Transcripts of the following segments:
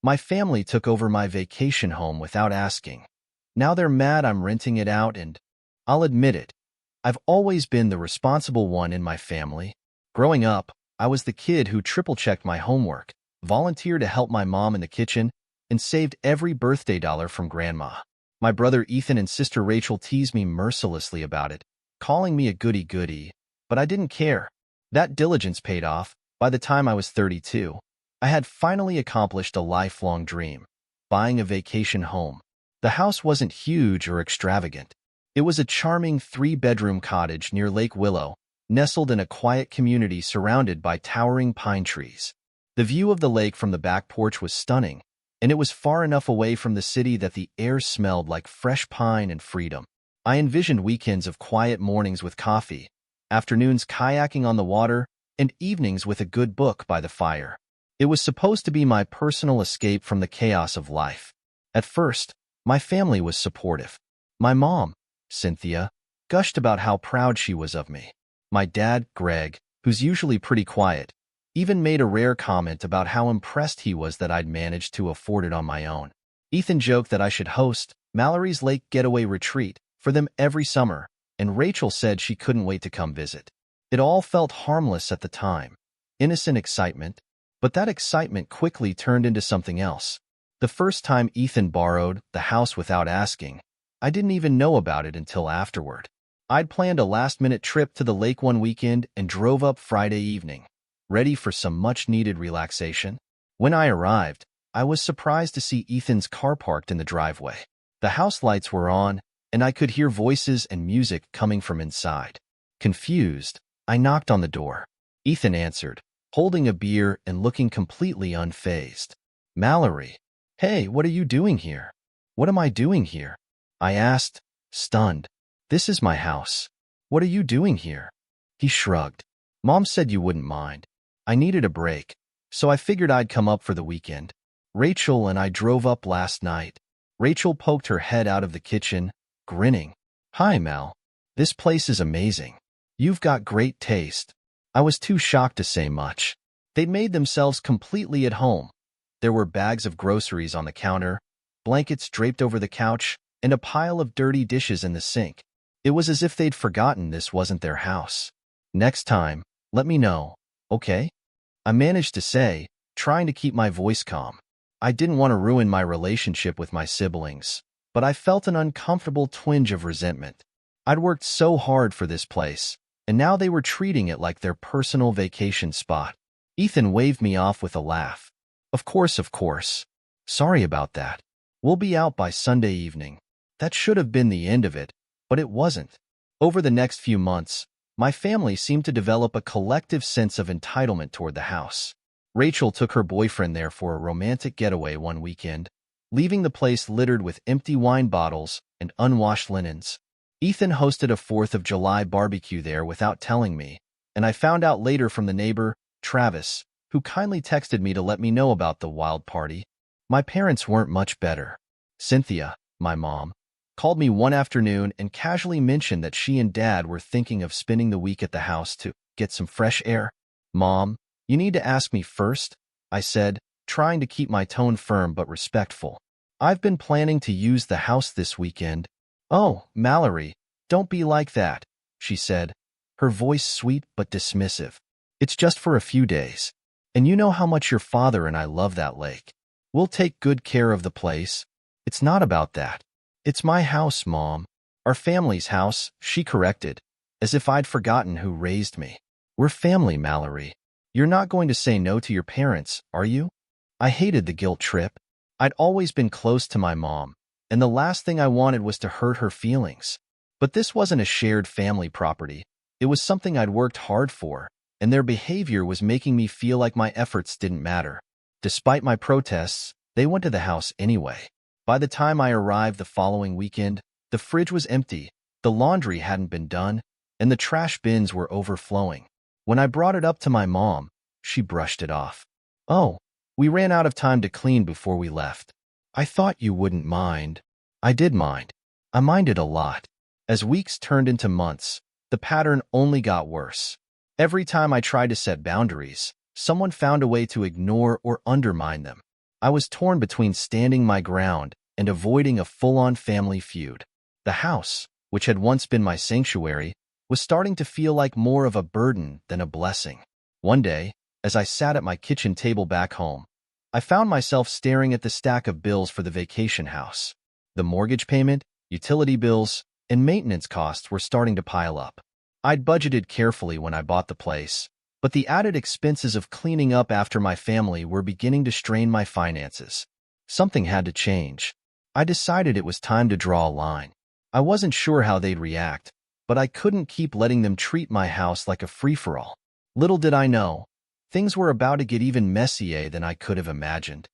My family took over my vacation home without asking. Now they're mad I'm renting it out and, I'll admit it, I've always been the responsible one in my family. Growing up, I was the kid who triple-checked my homework, volunteered to help my mom in the kitchen, and saved every birthday dollar from Grandma. My brother Ethan and sister Rachel teased me mercilessly about it, calling me a goody-goody, but I didn't care. That diligence paid off. By the time I was 32, I had finally accomplished a lifelong dream, buying a vacation home. The house wasn't huge or extravagant. It was a charming 3-bedroom cottage near Lake Willow, nestled in a quiet community surrounded by towering pine trees. The view of the lake from the back porch was stunning, and it was far enough away from the city that the air smelled like fresh pine and freedom. I envisioned weekends of quiet mornings with coffee, afternoons kayaking on the water, and evenings with a good book by the fire. It was supposed to be my personal escape from the chaos of life. At first, my family was supportive. My mom, Cynthia, gushed about how proud she was of me. My dad, Greg, who's usually pretty quiet, even made a rare comment about how impressed he was that I'd managed to afford it on my own. Ethan joked that I should host Mallory's Lake Getaway Retreat for them every summer, and Rachel said she couldn't wait to come visit. It all felt harmless at the time, innocent excitement, but that excitement quickly turned into something else. The first time Ethan borrowed the house without asking, I didn't even know about it until afterward. I'd planned a last-minute trip to the lake one weekend and drove up Friday evening, ready for some much-needed relaxation. When I arrived, I was surprised to see Ethan's car parked in the driveway. The house lights were on, and I could hear voices and music coming from inside. Confused, I knocked on the door. Ethan answered, holding a beer and looking completely unfazed. "Mallory, hey, what are you doing here?" "What am I doing here?" I asked, stunned. "This is my house. What are you doing here?" He shrugged. "Mom said you wouldn't mind. I needed a break, so I figured I'd come up for the weekend. Rachel and I drove up last night." Rachel poked her head out of the kitchen, grinning. "Hi, Mal. This place is amazing. You've got great taste." I was too shocked to say much. They'd made themselves completely at home. There were bags of groceries on the counter, blankets draped over the couch, and a pile of dirty dishes in the sink. It was as if they'd forgotten this wasn't their house. "Next time, let me know, okay?" I managed to say, trying to keep my voice calm. I didn't want to ruin my relationship with my siblings, but I felt an uncomfortable twinge of resentment. I'd worked so hard for this place, and now they were treating it like their personal vacation spot. Ethan waved me off with a laugh. Of course. Sorry about that. We'll be out by Sunday evening." That should have been the end of it, but it wasn't. Over the next few months, my family seemed to develop a collective sense of entitlement toward the house. Rachel took her boyfriend there for a romantic getaway one weekend, leaving the place littered with empty wine bottles and unwashed linens. Ethan hosted a 4th of July barbecue there without telling me, and I found out later from the neighbor, Travis, who kindly texted me to let me know about the wild party. My parents weren't much better. Cynthia, my mom, called me one afternoon and casually mentioned that she and Dad were thinking of spending the week at the house to get some fresh air. "Mom, you need to ask me first," I said, trying to keep my tone firm but respectful. "I've been planning to use the house this weekend." "Oh, Mallory, don't be like that," she said, her voice sweet but dismissive. "It's just for a few days. And you know how much your father and I love that lake. We'll take good care of the place. It's not about that. It's my house, Mom. Our family's house," she corrected, as if I'd forgotten who raised me. "We're family, Mallory. You're not going to say no to your parents, are you?" I hated the guilt trip. I'd always been close to my mom, and the last thing I wanted was to hurt her feelings. But this wasn't a shared family property. It was something I'd worked hard for, and their behavior was making me feel like my efforts didn't matter. Despite my protests, they went to the house anyway. By the time I arrived the following weekend, the fridge was empty, the laundry hadn't been done, and the trash bins were overflowing. When I brought it up to my mom, she brushed it off. "Oh, we ran out of time to clean before we left. I thought you wouldn't mind." I did mind. I minded a lot. As weeks turned into months, the pattern only got worse. Every time I tried to set boundaries, someone found a way to ignore or undermine them. I was torn between standing my ground and avoiding a full-on family feud. The house, which had once been my sanctuary, was starting to feel like more of a burden than a blessing. One day, as I sat at my kitchen table back home, I found myself staring at the stack of bills for the vacation house. The mortgage payment, utility bills, and maintenance costs were starting to pile up. I'd budgeted carefully when I bought the place, but the added expenses of cleaning up after my family were beginning to strain my finances. Something had to change. I decided it was time to draw a line. I wasn't sure how they'd react, but I couldn't keep letting them treat my house like a free-for-all. Little did I know, things were about to get even messier than I could have imagined.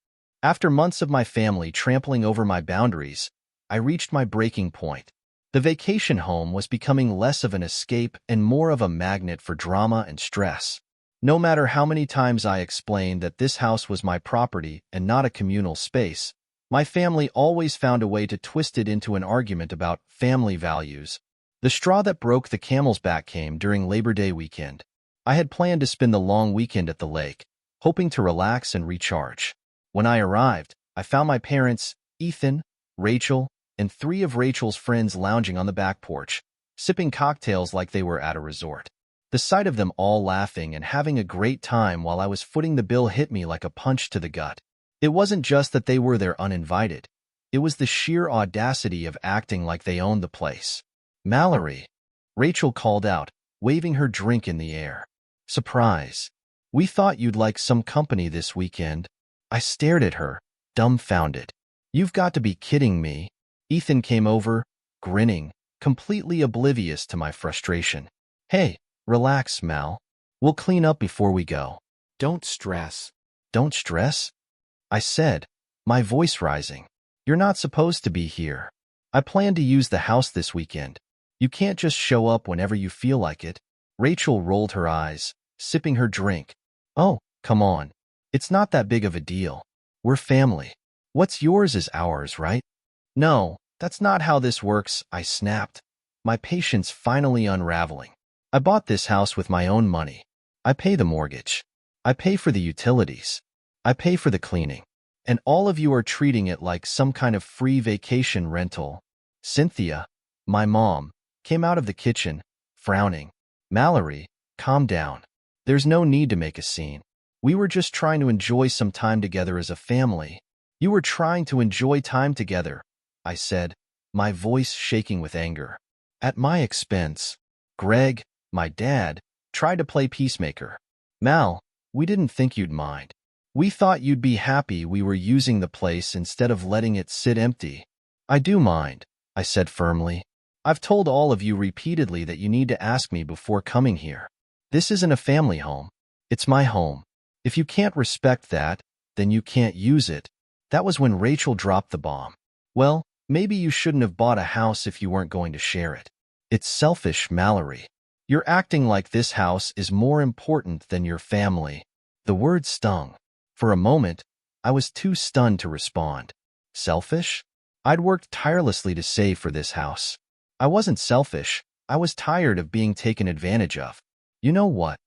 After months of my family trampling over my boundaries, I reached my breaking point. The vacation home was becoming less of an escape and more of a magnet for drama and stress. No matter how many times I explained that this house was my property and not a communal space, my family always found a way to twist it into an argument about family values. The straw that broke the camel's back came during Labor Day weekend. I had planned to spend the long weekend at the lake, hoping to relax and recharge. When I arrived, I found my parents, Ethan, Rachel, and 3 of Rachel's friends lounging on the back porch, sipping cocktails like they were at a resort. The sight of them all laughing and having a great time while I was footing the bill hit me like a punch to the gut. It wasn't just that they were there uninvited. It was the sheer audacity of acting like they owned the place. "Mallory," Rachel called out, waving her drink in the air. "Surprise. We thought you'd like some company this weekend." I stared at her, dumbfounded. "You've got to be kidding me." Ethan came over, grinning, completely oblivious to my frustration. "Hey, relax, Mal. We'll clean up before we go. Don't stress." "Don't stress?" I said, my voice rising. "You're not supposed to be here. I plan to use the house this weekend. You can't just show up whenever you feel like it." Rachel rolled her eyes, sipping her drink. "Oh, come on. It's not that big of a deal. We're family. What's yours is ours, right?" "No, that's not how this works," I snapped, my patience finally unraveling. "I bought this house with my own money. I pay the mortgage. I pay for the utilities. I pay for the cleaning. And all of you are treating it like some kind of free vacation rental." Cynthia, my mom, came out of the kitchen, frowning. "Mallory, calm down. There's no need to make a scene. We were just trying to enjoy some time together as a family." "You were trying to enjoy time together," I said, my voice shaking with anger. "At my expense." Greg, my dad, tried to play peacemaker. "Mal, we didn't think you'd mind. We thought you'd be happy we were using the place instead of letting it sit empty." "I do mind," I said firmly. "I've told all of you repeatedly that you need to ask me before coming here. This isn't a family home. It's my home. If you can't respect that, then you can't use it." That was when Rachel dropped the bomb. "Well, maybe you shouldn't have bought a house if you weren't going to share it. It's selfish, Mallory. You're acting like this house is more important than your family." The word stung. For a moment, I was too stunned to respond. Selfish? I'd worked tirelessly to save for this house. I wasn't selfish. I was tired of being taken advantage of. "You know what?"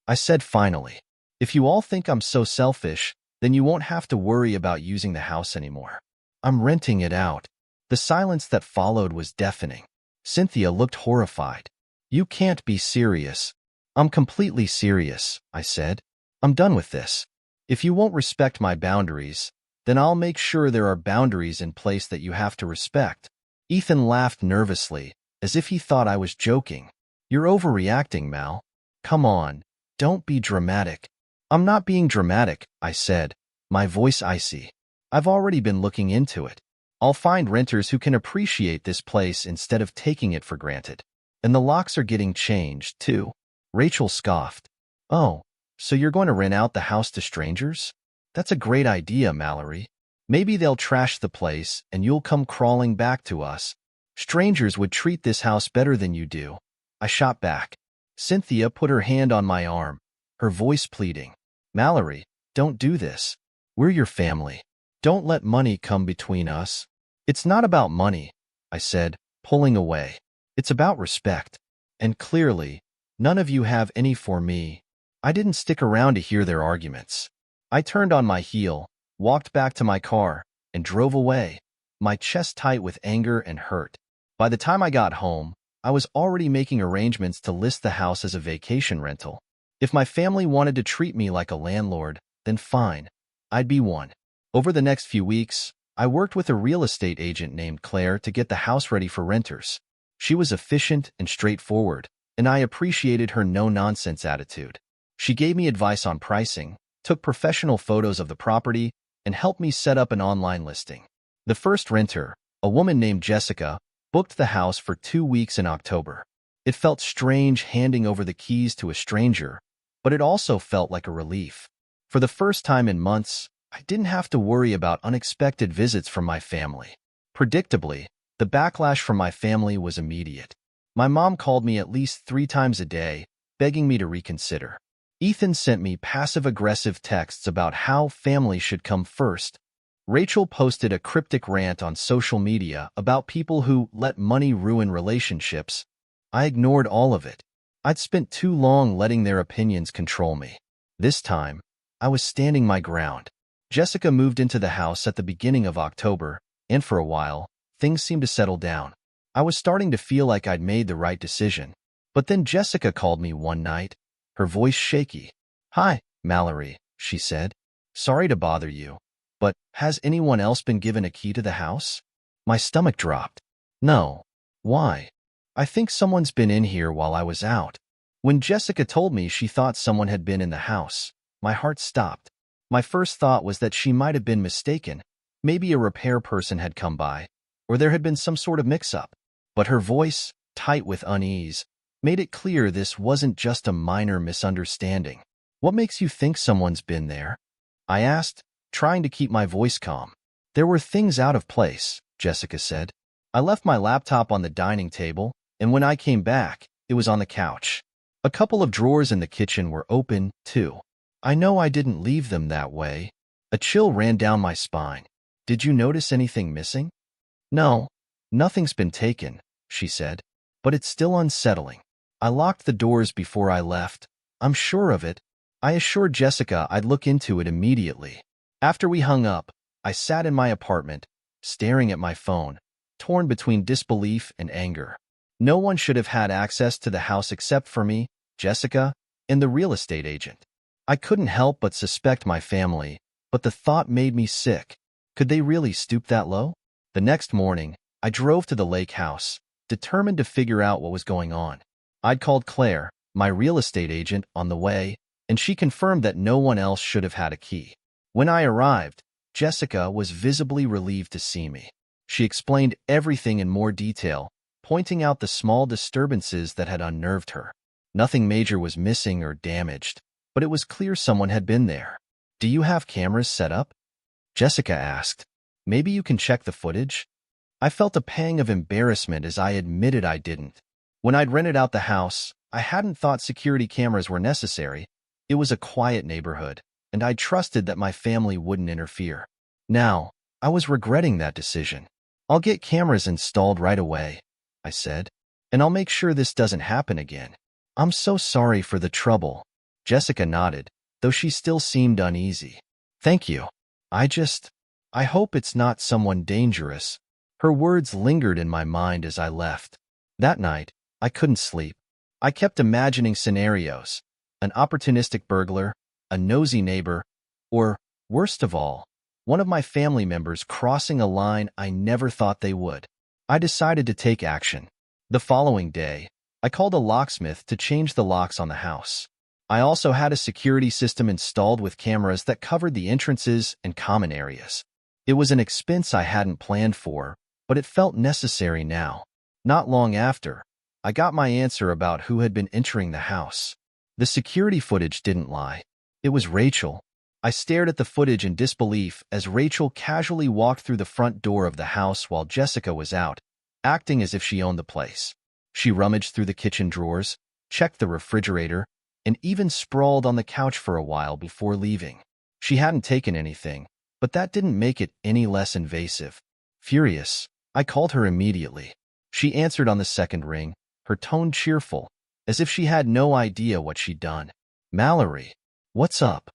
I said finally. "If you all think I'm so selfish, then you won't have to worry about using the house anymore. I'm renting it out." The silence that followed was deafening. Cynthia looked horrified. "You can't be serious." "I'm completely serious," I said. "I'm done with this. If you won't respect my boundaries, then I'll make sure there are boundaries in place that you have to respect." Ethan laughed nervously, as if he thought I was joking. "You're overreacting, Mal. Come on, don't be dramatic." "I'm not being dramatic," I said, my voice icy. "I've already been looking into it. I'll find renters who can appreciate this place instead of taking it for granted. And the locks are getting changed, too." Rachel scoffed. "Oh, so you're going to rent out the house to strangers? That's a great idea, Mallory. Maybe they'll trash the place and you'll come crawling back to us. Strangers would treat this house better than you do." I shot back. Cynthia put her hand on my arm, her voice pleading. "Mallory, don't do this. We're your family. Don't let money come between us." "It's not about money," I said, pulling away. "It's about respect. And clearly, none of you have any for me." I didn't stick around to hear their arguments. I turned on my heel, walked back to my car, and drove away, my chest tight with anger and hurt. By the time I got home, I was already making arrangements to list the house as a vacation rental. If my family wanted to treat me like a landlord, then fine, I'd be one. Over the next few weeks, I worked with a real estate agent named Claire to get the house ready for renters. She was efficient and straightforward, and I appreciated her no-nonsense attitude. She gave me advice on pricing, took professional photos of the property, and helped me set up an online listing. The first renter, a woman named Jessica, booked the house for 2 weeks in October. It felt strange handing over the keys to a stranger, but it also felt like a relief. For the first time in months, I didn't have to worry about unexpected visits from my family. Predictably, the backlash from my family was immediate. My mom called me at least 3 times a day, begging me to reconsider. Ethan sent me passive-aggressive texts about how family should come first. Rachel posted a cryptic rant on social media about people who let money ruin relationships. I ignored all of it. I'd spent too long letting their opinions control me. This time, I was standing my ground. Jessica moved into the house at the beginning of October, and for a while, things seemed to settle down. I was starting to feel like I'd made the right decision. But then Jessica called me one night, her voice shaky. "Hi, Mallory," she said. "Sorry to bother you, but has anyone else been given a key to the house?" My stomach dropped. "No. Why?" "I think someone's been in here while I was out." When Jessica told me she thought someone had been in the house, my heart stopped. My first thought was that she might have been mistaken. Maybe a repair person had come by, or there had been some sort of mix-up. But her voice, tight with unease, made it clear this wasn't just a minor misunderstanding. "What makes you think someone's been there?" I asked, trying to keep my voice calm. "There were things out of place," Jessica said. "I left my laptop on the dining table, and when I came back, it was on the couch. A couple of drawers in the kitchen were open, too. I know I didn't leave them that way." A chill ran down my spine. "Did you notice anything missing?" "No, nothing's been taken," she said, "but it's still unsettling. I locked the doors before I left. I'm sure of it." I assured Jessica I'd look into it immediately. After we hung up, I sat in my apartment, staring at my phone, torn between disbelief and anger. No one should have had access to the house except for me, Jessica, and the real estate agent. I couldn't help but suspect my family, but the thought made me sick. Could they really stoop that low? The next morning, I drove to the lake house, determined to figure out what was going on. I'd called Claire, my real estate agent, on the way, and she confirmed that no one else should have had a key. When I arrived, Jessica was visibly relieved to see me. She explained everything in more detail, pointing out the small disturbances that had unnerved her. Nothing major was missing or damaged, but it was clear someone had been there. "Do you have cameras set up?" Jessica asked. "Maybe you can check the footage?" I felt a pang of embarrassment as I admitted I didn't. When I'd rented out the house, I hadn't thought security cameras were necessary. It was a quiet neighborhood, and I trusted that my family wouldn't interfere. Now, I was regretting that decision. "I'll get cameras installed right away," I said, "and I'll make sure this doesn't happen again." "I'm so sorry for the trouble." Jessica nodded, though she still seemed uneasy. "Thank you. I hope it's not someone dangerous." Her words lingered in my mind as I left. That night, I couldn't sleep. I kept imagining scenarios: an opportunistic burglar, a nosy neighbor, or, worst of all, one of my family members crossing a line I never thought they would. I decided to take action. The following day, I called a locksmith to change the locks on the house. I also had a security system installed with cameras that covered the entrances and common areas. It was an expense I hadn't planned for, but it felt necessary now. Not long after, I got my answer about who had been entering the house. The security footage didn't lie. It was Rachel. I stared at the footage in disbelief as Rachel casually walked through the front door of the house while Jessica was out, acting as if she owned the place. She rummaged through the kitchen drawers, checked the refrigerator, and even sprawled on the couch for a while before leaving. She hadn't taken anything, but that didn't make it any less invasive. Furious, I called her immediately. She answered on the second ring, her tone cheerful, as if she had no idea what she'd done. "Mallory, what's up?"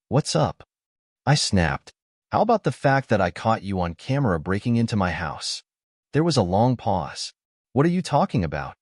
"What's up?" I snapped. How about the fact that I caught you on camera breaking into my house? There was a long pause. What are you talking about?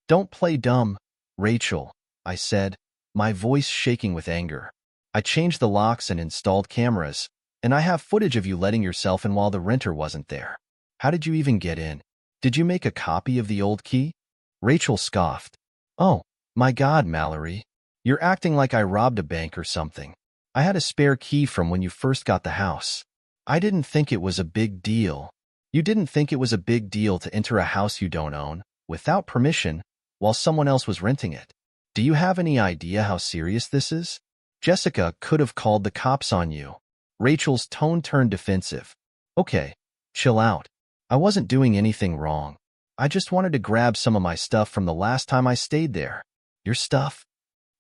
Don't play dumb, Rachel, I said, my voice shaking with anger. I changed the locks and installed cameras, and I have footage of you letting yourself in while the renter wasn't there. How did you even get in? Did you make a copy of the old key? Rachel scoffed. Oh, my God, Mallory. You're acting like I robbed a bank or something. I had a spare key from when you first got the house. I didn't think it was a big deal. You didn't think it was a big deal to enter a house you don't own, without permission, while someone else was renting it. Do you have any idea how serious this is? Jessica could have called the cops on you. Rachel's tone turned defensive. Okay, chill out. I wasn't doing anything wrong. I just wanted to grab some of my stuff from the last time I stayed there. Your stuff?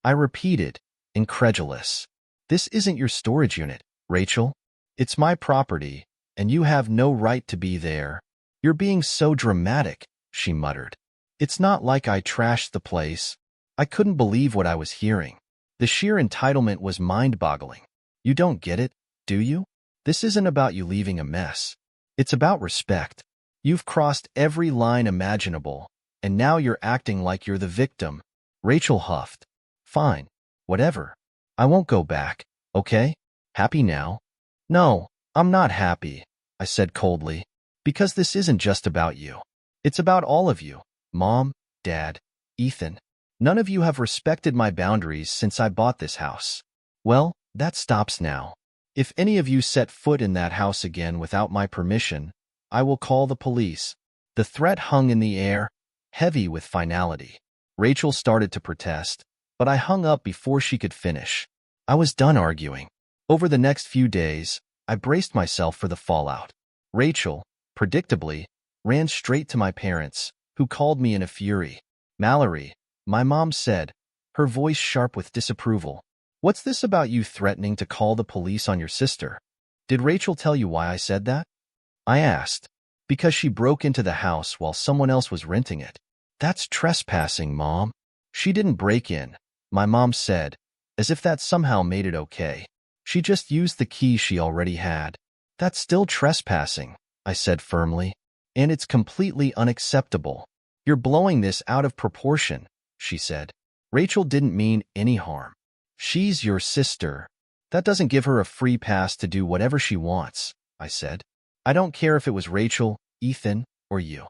I repeated, incredulous. This isn't your storage unit, Rachel. It's my property, and you have no right to be there. You're being so dramatic, she muttered. It's not like I trashed the place. I couldn't believe what I was hearing. The sheer entitlement was mind-boggling. You don't get it, do you? This isn't about you leaving a mess. It's about respect. You've crossed every line imaginable, and now you're acting like you're the victim. Rachel huffed. Fine, whatever. I won't go back, okay? Happy now? No, I'm not happy, I said coldly, because this isn't just about you. It's about all of you, Mom, Dad, Ethan. None of you have respected my boundaries since I bought this house. Well, that stops now. If any of you set foot in that house again without my permission, I will call the police. The threat hung in the air, heavy with finality. Rachel started to protest, but I hung up before she could finish. I was done arguing. Over the next few days, I braced myself for the fallout. Rachel, predictably, ran straight to my parents, who called me in a fury. Mallory, my mom said, her voice sharp with disapproval. What's this about you threatening to call the police on your sister? Did Rachel tell you why I said that? I asked. Because she broke into the house while someone else was renting it. That's trespassing, Mom. She didn't break in, my mom said, as if that somehow made it okay. She just used the key she already had. That's still trespassing, I said firmly. And it's completely unacceptable. You're blowing this out of proportion, she said. Rachel didn't mean any harm. She's your sister. That doesn't give her a free pass to do whatever she wants, I said. I don't care if it was Rachel, Ethan, or you.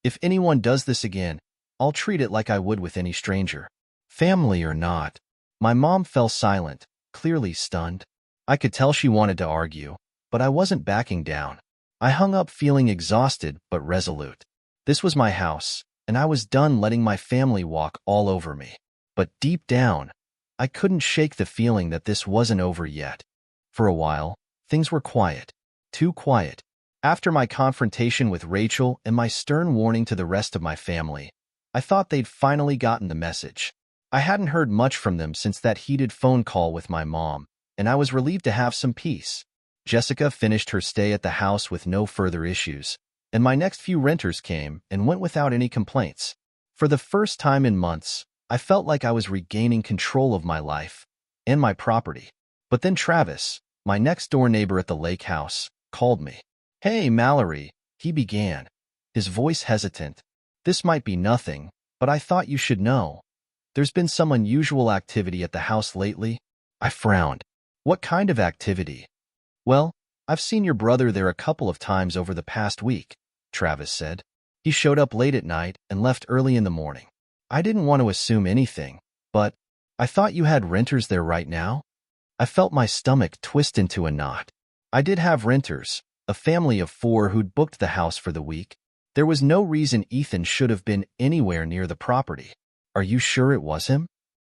If anyone does this again, I'll treat it like I would with any stranger. Family or not. My mom fell silent, clearly stunned. I could tell she wanted to argue, but I wasn't backing down. I hung up feeling exhausted but resolute. This was my house, and I was done letting my family walk all over me. But deep down, I couldn't shake the feeling that this wasn't over yet. For a while, things were quiet. Too quiet. After my confrontation with Rachel and my stern warning to the rest of my family, I thought they'd finally gotten the message. I hadn't heard much from them since that heated phone call with my mom, and I was relieved to have some peace. Jessica finished her stay at the house with no further issues, and my next few renters came and went without any complaints. For the first time in months, I felt like I was regaining control of my life and my property. But then Travis, my next-door neighbor at the lake house, called me. Hey, Mallory, he began, his voice hesitant. This might be nothing, but I thought you should know. There's been some unusual activity at the house lately. I frowned. What kind of activity? Well, I've seen your brother there a couple of times over the past week, Travis said. He showed up late at night and left early in the morning. I didn't want to assume anything, but I thought you had renters there right now? I felt my stomach twist into a knot. I did have renters, a family of 4 who'd booked the house for the week. There was no reason Ethan should have been anywhere near the property. Are you sure it was him?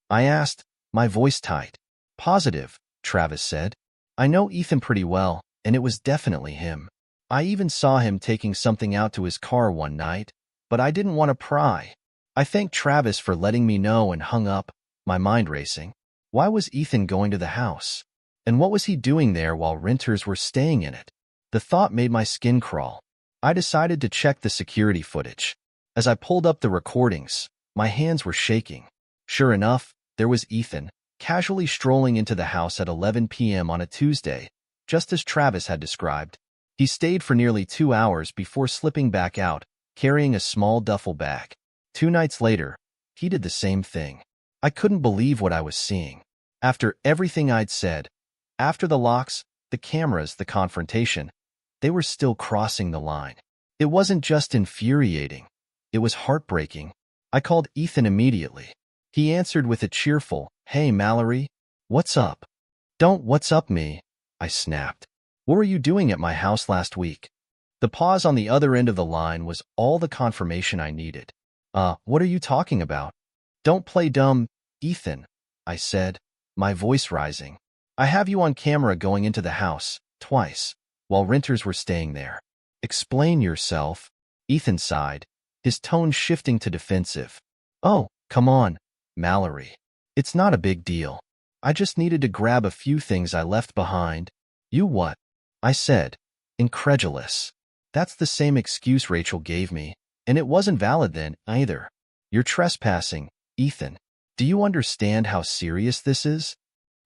I asked, my voice tight. Positive, Travis said. I know Ethan pretty well, and it was definitely him. I even saw him taking something out to his car one night, but I didn't want to pry. I thanked Travis for letting me know and hung up, my mind racing. Why was Ethan going to the house? And what was he doing there while renters were staying in it? The thought made my skin crawl. I decided to check the security footage. As I pulled up the recordings, my hands were shaking. Sure enough, there was Ethan, casually strolling into the house at 11 p.m. on a Tuesday, just as Travis had described. He stayed for nearly 2 hours before slipping back out, carrying a small duffel bag. 2 nights later, he did the same thing. I couldn't believe what I was seeing. After everything I'd said, after the locks, the cameras, the confrontation, they were still crossing the line. It wasn't just infuriating. It was heartbreaking. I called Ethan immediately. He answered with a cheerful, "Hey, Mallory, what's up?" "Don't what's up me," I snapped. "What were you doing at my house last week?" The pause on the other end of the line was all the confirmation I needed. What are you talking about?" "Don't play dumb, Ethan," I said, my voice rising. "I have you on camera going into the house, twice, while renters were staying there." "Explain yourself," Ethan sighed, his tone shifting to defensive. "Oh, come on, Mallory. It's not a big deal. I just needed to grab a few things I left behind." "You what?" I said, incredulous. "That's the same excuse Rachel gave me, and it wasn't valid then, either." "You're trespassing, Ethan. Do you understand how serious this is?"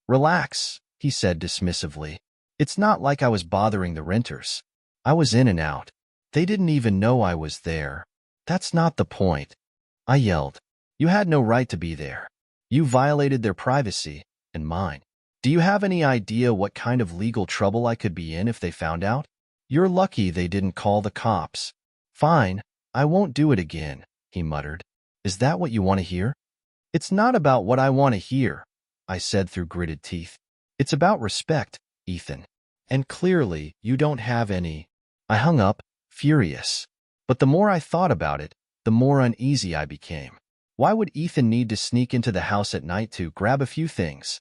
"Relax," he said dismissively. "It's not like I was bothering the renters. I was in and out. They didn't even know I was there." "That's not the point," I yelled. "You had no right to be there. You violated their privacy, and mine. Do you have any idea what kind of legal trouble I could be in if they found out? You're lucky they didn't call the cops." "Fine, I won't do it again," he muttered. "Is that what you want to hear?" "It's not about what I want to hear," I said through gritted teeth. "It's about respect, Ethan. And clearly, you don't have any." I hung up, furious. But the more I thought about it, the more uneasy I became. Why would Ethan need to sneak into the house at night to grab a few things?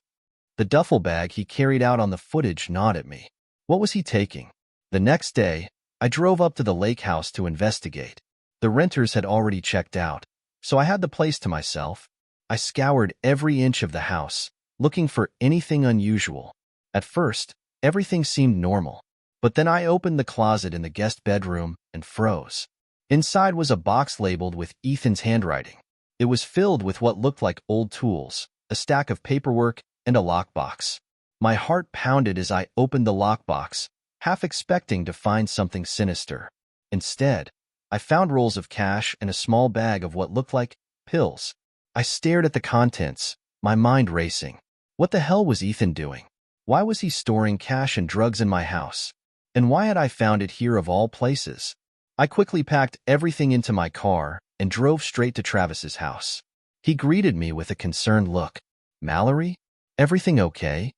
The duffel bag he carried out on the footage gnawed at me. What was he taking? The next day, I drove up to the lake house to investigate. The renters had already checked out, so I had the place to myself. I scoured every inch of the house, looking for anything unusual. At first, everything seemed normal, but then I opened the closet in the guest bedroom and froze. Inside was a box labeled with Ethan's handwriting. It was filled with what looked like old tools, a stack of paperwork, and a lockbox. My heart pounded as I opened the lockbox, half expecting to find something sinister. Instead, I found rolls of cash and a small bag of what looked like pills. I stared at the contents, my mind racing. What the hell was Ethan doing? Why was he storing cash and drugs in my house? And why had I found it here of all places? I quickly packed everything into my car and drove straight to Travis's house. He greeted me with a concerned look. "Mallory? Everything okay?"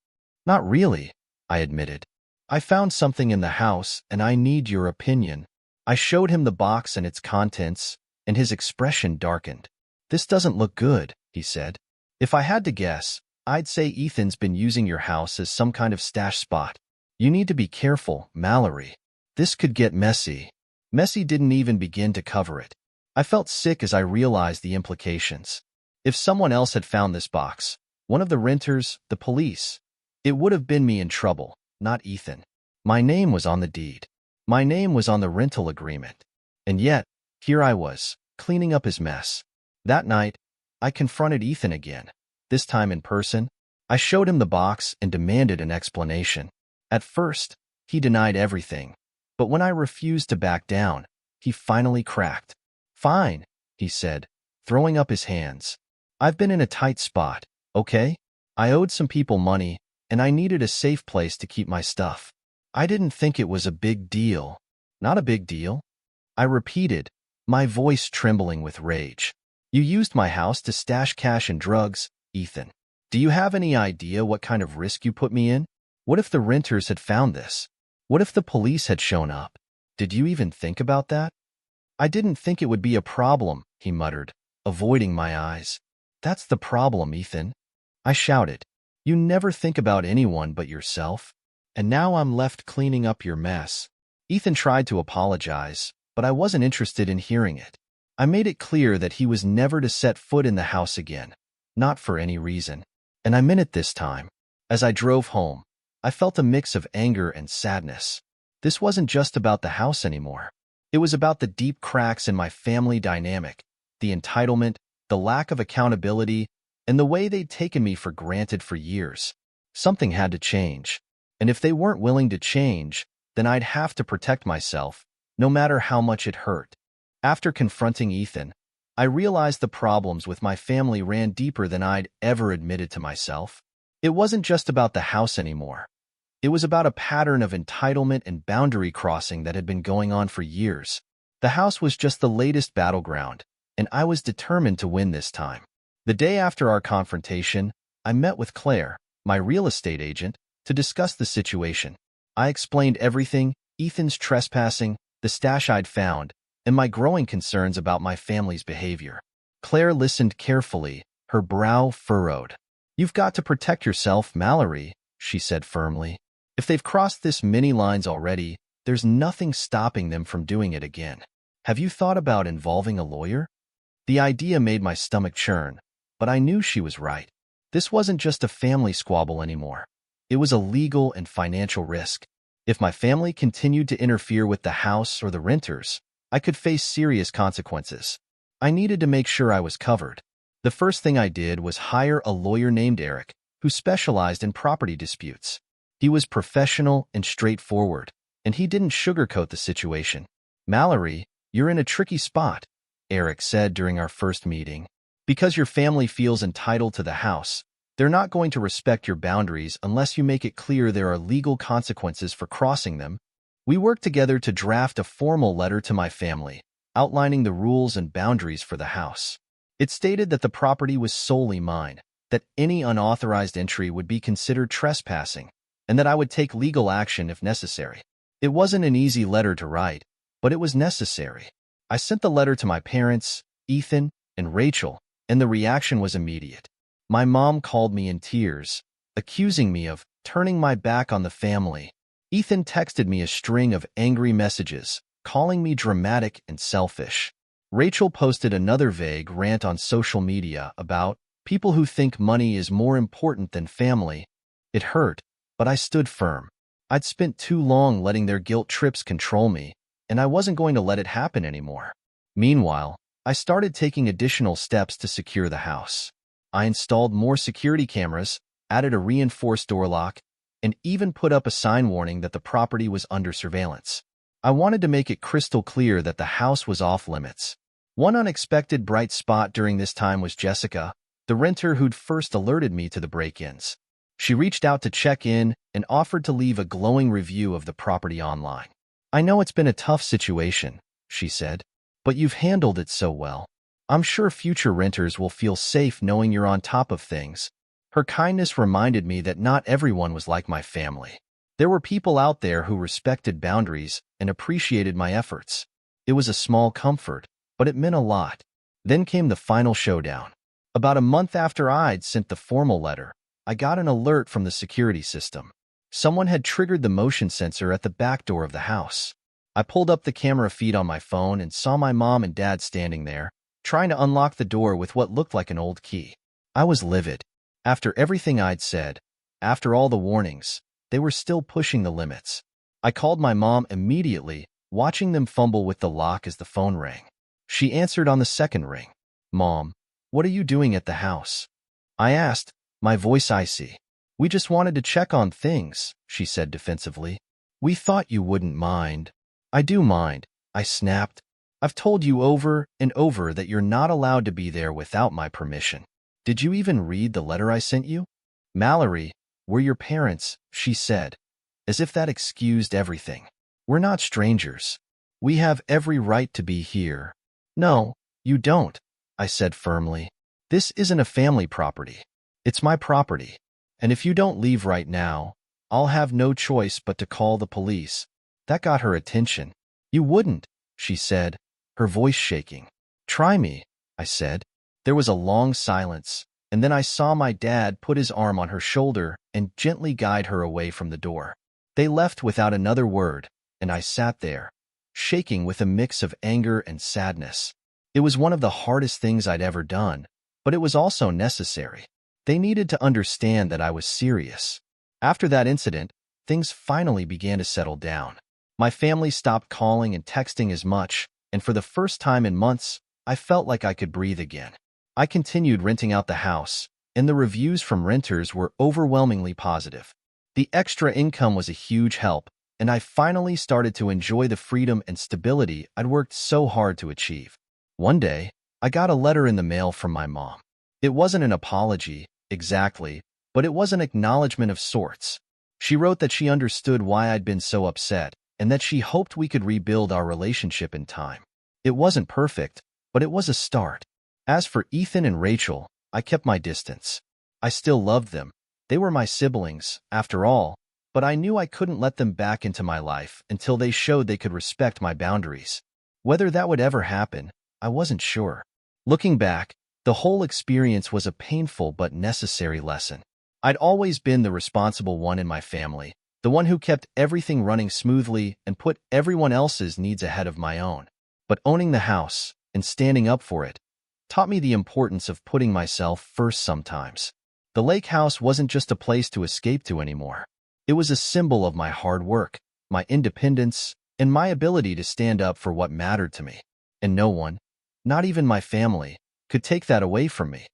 "Not really," I admitted. "I found something in the house and I need your opinion." I showed him the box and its contents, and his expression darkened. "This doesn't look good," he said. "If I had to guess, I'd say Ethan's been using your house as some kind of stash spot. You need to be careful, Mallory. This could get messy." Messy didn't even begin to cover it. I felt sick as I realized the implications. If someone else had found this box, one of the renters, the police, it would have been me in trouble, not Ethan. My name was on the deed. My name was on the rental agreement. And yet, here I was, cleaning up his mess. That night, I confronted Ethan again, this time in person. I showed him the box and demanded an explanation. At first, he denied everything, but when I refused to back down, he finally cracked. "Fine," he said, throwing up his hands. "I've been in a tight spot, okay? I owed some people money, and I needed a safe place to keep my stuff. I didn't think it was a big deal." "Not a big deal?" I repeated, my voice trembling with rage. "You used my house to stash cash and drugs, Ethan. Do you have any idea what kind of risk you put me in? What if the renters had found this? What if the police had shown up? Did you even think about that?" "I didn't think it would be a problem," he muttered, avoiding my eyes. "That's the problem, Ethan," I shouted. "You never think about anyone but yourself. And now I'm left cleaning up your mess." Ethan tried to apologize, but I wasn't interested in hearing it. I made it clear that he was never to set foot in the house again, not for any reason. And I meant it this time. As I drove home, I felt a mix of anger and sadness. This wasn't just about the house anymore. It was about the deep cracks in my family dynamic, the entitlement, the lack of accountability, and the way they'd taken me for granted for years. Something had to change. And if they weren't willing to change, then I'd have to protect myself, no matter how much it hurt. After confronting Ethan, I realized the problems with my family ran deeper than I'd ever admitted to myself. It wasn't just about the house anymore. It was about a pattern of entitlement and boundary crossing that had been going on for years. The house was just the latest battleground, and I was determined to win this time. The day after our confrontation, I met with Claire, my real estate agent, to discuss the situation. I explained everything: Ethan's trespassing, the stash I'd found, and my growing concerns about my family's behavior. Claire listened carefully, her brow furrowed. "You've got to protect yourself, Mallory," she said firmly. "If they've crossed this many lines already, there's nothing stopping them from doing it again. Have you thought about involving a lawyer?" The idea made my stomach churn, but I knew she was right. This wasn't just a family squabble anymore. It was a legal and financial risk. If my family continued to interfere with the house or the renters, I could face serious consequences. I needed to make sure I was covered. The first thing I did was hire a lawyer named Eric, who specialized in property disputes. He was professional and straightforward, and he didn't sugarcoat the situation. "Mallory, you're in a tricky spot," Eric said during our first meeting. "Because your family feels entitled to the house, they're not going to respect your boundaries unless you make it clear there are legal consequences for crossing them." We worked together to draft a formal letter to my family, outlining the rules and boundaries for the house. It stated that the property was solely mine, that any unauthorized entry would be considered trespassing, and that I would take legal action if necessary. It wasn't an easy letter to write, but it was necessary. I sent the letter to my parents, Ethan, and Rachel, and the reaction was immediate. My mom called me in tears, accusing me of turning my back on the family. Ethan texted me a string of angry messages, calling me dramatic and selfish. Rachel posted another vague rant on social media about people who think money is more important than family. It hurt, but I stood firm. I'd spent too long letting their guilt trips control me, and I wasn't going to let it happen anymore. Meanwhile, I started taking additional steps to secure the house. I installed more security cameras, added a reinforced door lock, and even put up a sign warning that the property was under surveillance. I wanted to make it crystal clear that the house was off limits. One unexpected bright spot during this time was Jessica, the renter who'd first alerted me to the break-ins. She reached out to check in and offered to leave a glowing review of the property online. "I know it's been a tough situation," she said, "but you've handled it so well. I'm sure future renters will feel safe knowing you're on top of things." Her kindness reminded me that not everyone was like my family. There were people out there who respected boundaries and appreciated my efforts. It was a small comfort, but it meant a lot. Then came the final showdown. About a month after I'd sent the formal letter, I got an alert from the security system. Someone had triggered the motion sensor at the back door of the house. I pulled up the camera feed on my phone and saw my mom and dad standing there, trying to unlock the door with what looked like an old key. I was livid. After everything I'd said, after all the warnings, they were still pushing the limits. I called my mom immediately, watching them fumble with the lock as the phone rang. She answered on the second ring. "Mom, what are you doing at the house?" I asked, my voice icy. "We just wanted to check on things," she said defensively. "We thought you wouldn't mind." "I do mind," I snapped. "I've told you over and over that you're not allowed to be there without my permission. Did you even read the letter I sent you?" "Mallory, we're your parents," she said, as if that excused everything. "We're not strangers. We have every right to be here." "No, you don't," I said firmly. "This isn't a family property. It's my property. And if you don't leave right now, I'll have no choice but to call the police." That got her attention. "You wouldn't," she said, her voice shaking. "Try me," I said. There was a long silence, and then I saw my dad put his arm on her shoulder and gently guide her away from the door. They left without another word, and I sat there, shaking with a mix of anger and sadness. It was one of the hardest things I'd ever done, but it was also necessary. They needed to understand that I was serious. After that incident, things finally began to settle down. My family stopped calling and texting as much, and for the first time in months, I felt like I could breathe again. I continued renting out the house, and the reviews from renters were overwhelmingly positive. The extra income was a huge help, and I finally started to enjoy the freedom and stability I'd worked so hard to achieve. One day, I got a letter in the mail from my mom. It wasn't an apology, exactly, but it was an acknowledgement of sorts. She wrote that she understood why I'd been so upset, and that she hoped we could rebuild our relationship in time. It wasn't perfect, but it was a start. As for Ethan and Rachel, I kept my distance. I still loved them. They were my siblings, after all, but I knew I couldn't let them back into my life until they showed they could respect my boundaries. Whether that would ever happen, I wasn't sure. Looking back, the whole experience was a painful but necessary lesson. I'd always been the responsible one in my family, the one who kept everything running smoothly and put everyone else's needs ahead of my own. But owning the house and standing up for it taught me the importance of putting myself first sometimes. The lake house wasn't just a place to escape to anymore. It was a symbol of my hard work, my independence, and my ability to stand up for what mattered to me. And no one, not even my family, could take that away from me.